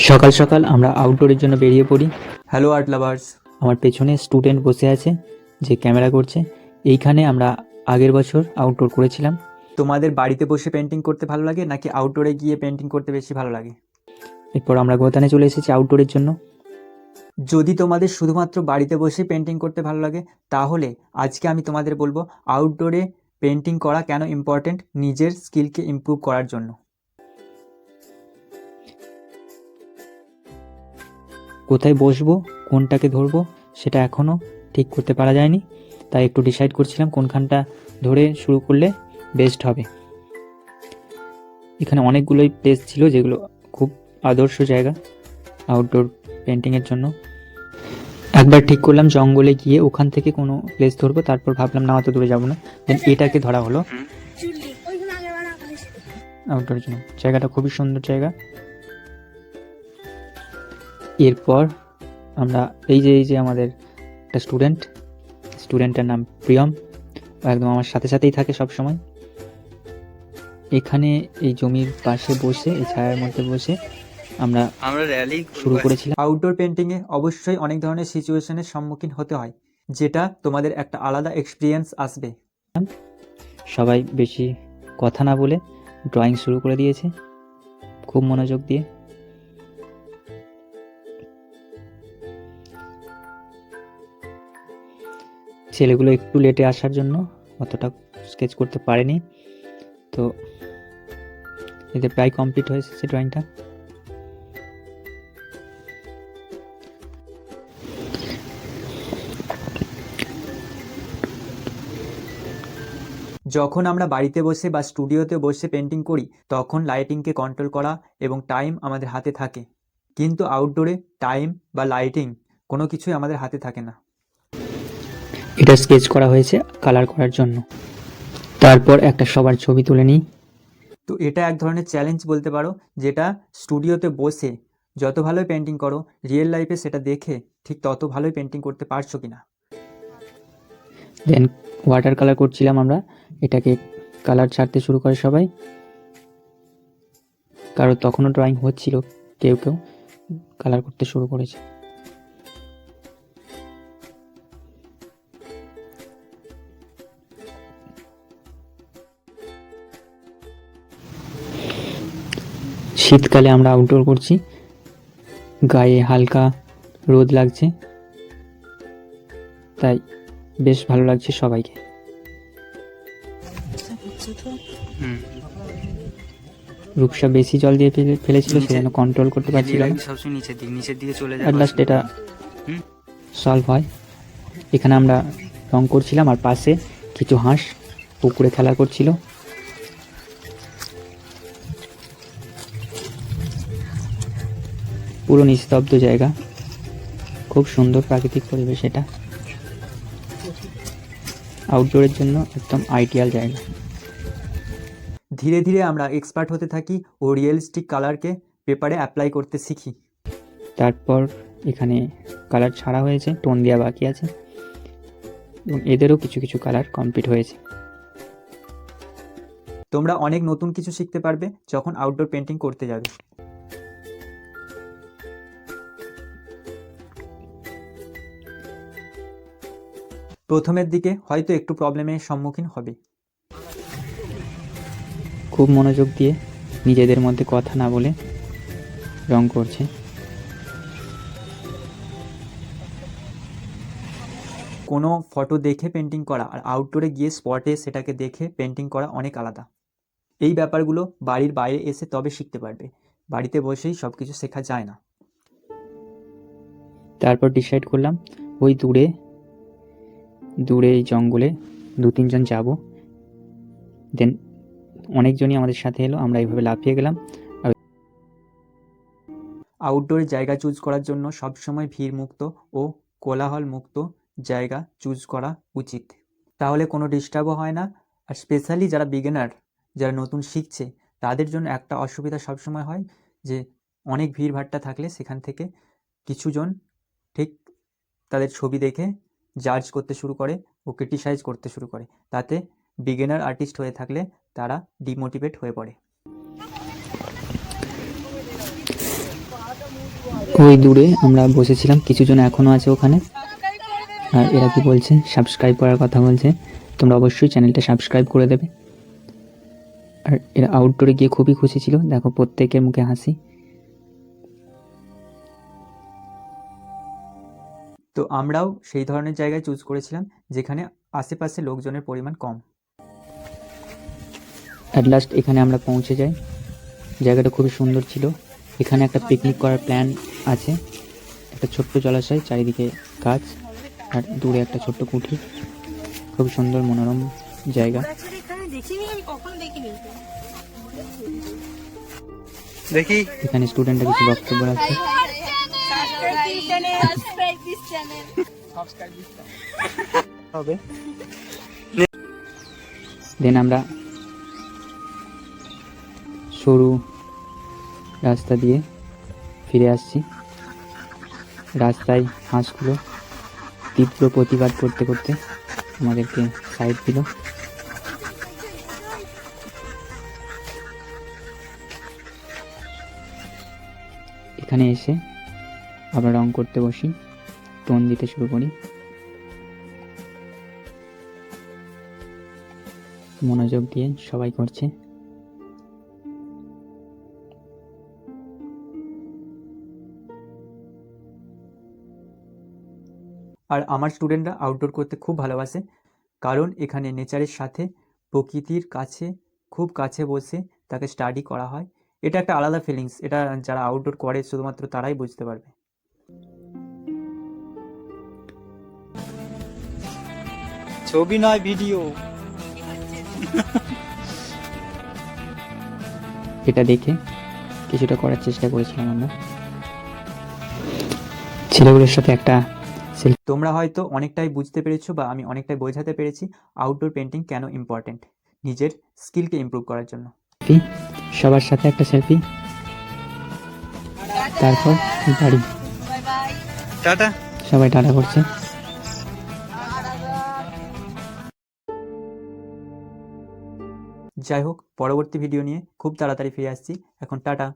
সকাল সকাল আমরা আউটডোরের জন্য বেরিয়ে পড়ি। হ্যালো আর্ট লাভার্স, আমার পেছনে স্টুডেন্ট বসে আছে যে ক্যামেরা করছে। এইখানে আমরা আগের বছর আউটডোর করেছিলাম। তোমাদের বাড়িতে বসে পেন্টিং করতে ভালো লাগে নাকি আউটডোরে গিয়ে পেন্টিং করতে বেশি ভালো লাগে? এরপর আমরা গোতানে চলে এসেছি আউটডোরের জন্য। যদি তোমাদের শুধুমাত্র বাড়িতে বসে পেন্টিং করতে ভালো লাগে তাহলে আজকে আমি তোমাদের বলবো আউটডোরে পেন্টিং করা কেন ইম্পর্টেন্ট নিজের স্কিলকে ইমপ্রুভ করার জন্য। কোথায় বসবো, কোনটাকে ধরবো সেটা এখনও ঠিক করতে পারা যায়নি, তাই একটু ডিসাইড করছিলাম কোনখানটা ধরে শুরু করলে বেস্ট হবে। এখানে অনেকগুলোই প্লেস ছিল যেগুলো খুব আদর্শ জায়গা আউটডোর পেন্টিংয়ের জন্য। একবার ঠিক করলাম জঙ্গলে গিয়ে ওখান থেকে কোনো প্লেস ধরবো, তারপর ভাবলাম না অত দূরে যাবো না, দেন এটাকে ধরা হলো আউটডোরের জন্য। জায়গাটা খুবই সুন্দর জায়গা। এরপর আমরা এই যে আমাদের একটা স্টুডেন্টের নাম প্রিয়ম, একদম আমার সাথে সাথেই থাকে সব সময়। এখানে এই জমির পাশে বসে এই ছায়ার মধ্যে বসে আমরা র্যালি শুরু করেছিলাম। আউটডোর পেন্টিংয়ে অবশ্যই অনেক ধরনের সিচুয়েশনের সম্মুখীন হতে হয়, যেটা তোমাদের একটা আলাদা এক্সপিরিয়েন্স আসবে। সবাই বেশি কথা না বলে ড্রয়িং শুরু করে দিয়েছে খুব মনোযোগ দিয়ে। ছেলেগুলো একটু লেটে আসার জন্য অতটা স্কেচ করতে পারেনি, তো এদের প্রায় কমপ্লিট হয়ে এসেছে ড্রয়িংটা। যখন আমরা বাড়িতে বসে বা স্টুডিওতে বসে পেন্টিং করি তখন লাইটিংকে কন্ট্রোল করা এবং টাইম আমাদের হাতে থাকে, কিন্তু আউটডোরে টাইম বা লাইটিং কোনো কিছুই আমাদের হাতে থাকে না। এটা স্কেচ করা হয়েছে কালার করার জন্য। তারপর একটা সবার ছবি তুলে নিই। তো এটা এক ধরনের চ্যালেঞ্জ বলতে পারো, যেটা স্টুডিওতে বসে যত ভালোই পেন্টিং করো রিয়েল লাইফে সেটা দেখে ঠিক তত ভালোই পেন্টিং করতে পারছো কিনা। দেন ওয়াটার কালার করছিলাম আমরা, এটাকে কালার ছাড়তে শুরু করে সবাই, কারণ তখনও ড্রয়িং হচ্ছিল, কেউ কেউ কালার করতে শুরু করেছে। শীতকালে আমরা আউটডোর করছি, গায়ে হালকা রোদ লাগছে, তাই বেশ ভালো লাগছে সবাইকে। রূপসা বেশি জল দিয়ে ফেলেছিল, সেজন্য কন্ট্রোল করতে পারছিলাম না, নিচের দিকে চলে যায়। লাস্ট এটা সলভ হয়। এখানে আমরা রং করছিলাম আর পাশে কিছু হাঁস পুকুরে খেলা করছিল। পুরো নিস্তব্ধ জায়গা, খুব সুন্দর প্রাকৃতিক পরিবেশ। এটা আউটডোরের জন্য একদম আইডিয়াল জায়গা। ধীরে ধীরে আমরা এক্সপার্ট হতে থাকি ও রিয়েলিস্টিক কালারকে পেপারে অ্যাপ্লাই করতে শিখি। তারপর এখানে কালার ছাড়া হয়েছে, টোন দেওয়া বাকি আছে এবং এদেরও কিছু কিছু কালার কমপ্লিট হয়েছে। তোমরা অনেক নতুন কিছু শিখতে পারবে যখন আউটডোর পেন্টিং করতে যাবে। প্রথমের দিকে হয়তো একটু প্রবলেমের সম্মুখীন হবে। খুব মনোযোগ দিয়ে নিজেদের মধ্যে কথা না বলে রং করছে। কোনো ফটো দেখে পেন্টিং করা আর আউটডোরে গিয়ে স্পটে সেটাকে দেখে পেন্টিং করা অনেক আলাদা। এই ব্যাপারগুলো বাড়ির বাইরে এসে তবে শিখতে পারবে, বাড়িতে বসেই সব কিছু শেখা যায় না। তারপর ডিসাইড করলাম ওই দূরে এই জঙ্গলে 2-3 জন যাব। দেন অনেকজনই আমাদের সাথে এলো, আমরা এইভাবে লাফিয়ে গেলাম। আউটডোরের জায়গা চুজ করার জন্য সবসময় ভিড় মুক্ত ও কোলাহল মুক্ত জায়গা চুজ করা উচিত, তাহলে কোনো ডিস্টার্বও হয় না। আর স্পেশালি যারা বিগিনার, যারা নতুন শিখছে, তাদের জন্য একটা অসুবিধা সবসময় হয় যে অনেক ভিড়ভাট্টা থাকলে সেখান থেকে কিছুজন ঠিক তাদের ছবি দেখে জাজ করতে শুরু করে ও ক্রিটিসাইজ করতে শুরু করে, তাতে বিগিনার আর্টিস্ট হয়ে থাকলে তারা ডিমোটিভেট হয়ে পড়ে। ওই দূরে আমরা বসেছিলাম, কিছু জন এখনও আছে ওখানে। আর এরা কি বলছে, সাবস্ক্রাইব করার কথা বলছে। তোমরা অবশ্যই চ্যানেলটা সাবস্ক্রাইব করে দেবে। আর এরা আউটডোরে গিয়ে খুবই খুশি ছিল, দেখো প্রত্যেকের মুখে হাসি। তো আমরাও সেই ধরনের জায়গায় চুজ করেছিলাম যেখানে আশেপাশে লোকজনের পরিমাণ কম। অ্যাট লাস্ট এখানে আমরা পৌঁছে যাই। জায়গাটা খুবই সুন্দর ছিল। এখানে একটা পিকনিক করার প্ল্যান আছে। একটা ছোট্ট জলাশয়, চারিদিকে গাছ, আর দূরে একটা ছোট্ট কুঠি। খুব সুন্দর মনোরম জায়গা। দেখি এখানে স্টুডেন্টরা কিছু বক্তব্য রাখছে। দেন আমরা সরু রাস্তা দিয়ে ফিরে আসছি। রাস্তায় হাঁসগুলো তীব্র প্রতিবাদ করতে করতে আমাদেরকে সাইড দিল। এখানে এসে আবার রং করতে বসি, টোন দিতে শুরু করি। মনোযোগ দিয়ে সবাই করছে। আর আমার স্টুডেন্টরা আউটডোর করতে খুব ভালোবাসে, কারণ এখানে নেচারের সাথে, প্রকৃতির কাছে, খুব কাছে বসে তাকে স্টাডি করা হয়। এটা একটা আলাদা ফিলিংস, এটা যারা আউটডোর করে শুধুমাত্র তারাই বুঝতে পারবে। ছবি নয়, ভিডিও। এটা দেখে কিছুটা করার চেষ্টা করেছিলাম আমরা ছেলেগুলোর সাথে একটা। তোমরা হয়তো অনেকটাই বুঝতে পেরেছো বা আমি অনেকটাই বোঝাতে পেরেছি আউটডোর পেন্টিং কেন ইম্পর্টেন্ট, নিজের স্কিলকে ইমপ্রুভ করার জন্য। সবার সাথে একটা সেলফি, তারপর বাড়ি। টাটা। সবাই টাটা করছে। যাই হোক, পরবর্তী ভিডিও নিয়ে খুব তাড়াতাড়ি ফিরে আসছি। এখন টাটা।